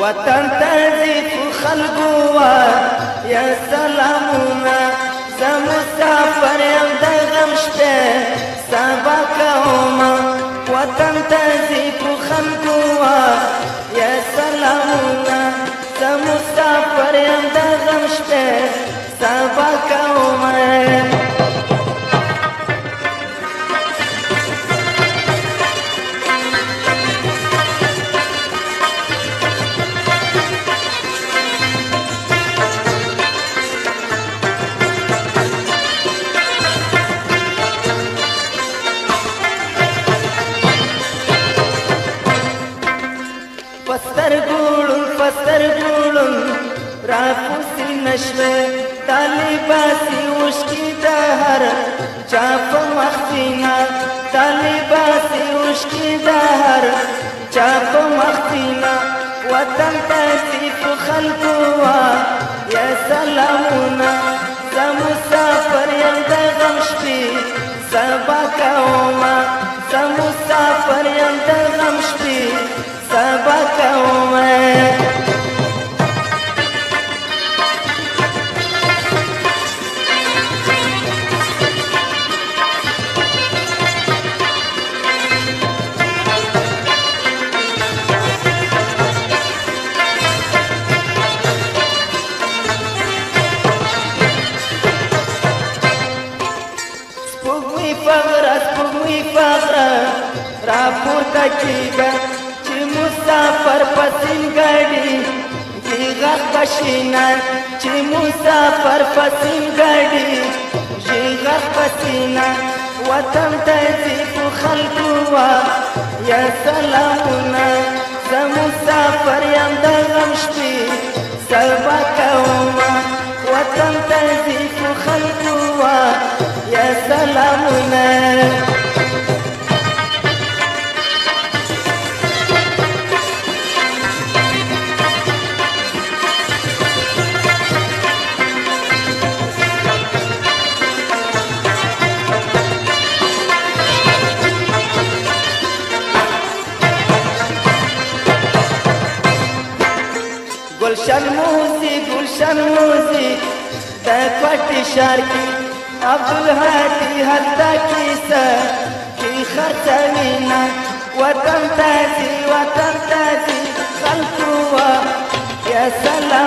وطن تزيف خلقوا يا سلامنا زه مسافر یم د غم شپې سبا کومه وطن تزيف خلقوا يا سلامنا زه مسافر یم د غم شپې سبا کومه پستر گولن را پوسی نشوه تالی باسی وشکی دا هر چاپ مختینا تالی باسی وشکی دا هر چاپ مختینا وطن تزیف خلقوا یا سلامونا زه مسافر یم د غم شپې سبا کومه زه مسافر یم د غم شپې سبا کومه سپوږمۍ فغره را پورته کېږه چې مسافر پسین ګاډي دې غږ بشینه چې مسافر پسین ګاډي دې غږ بسینه وطن تزيف خلقوا یا سلامونه زه مسافر یم د غم شپې سبا کومه وطن تزيف خلقوا یا سلامونه گلشن موزیک د کوټې ښار کې عبدالهادي هلته کیسه کې خرڅوینه وطن تازي خلقوا یا سلام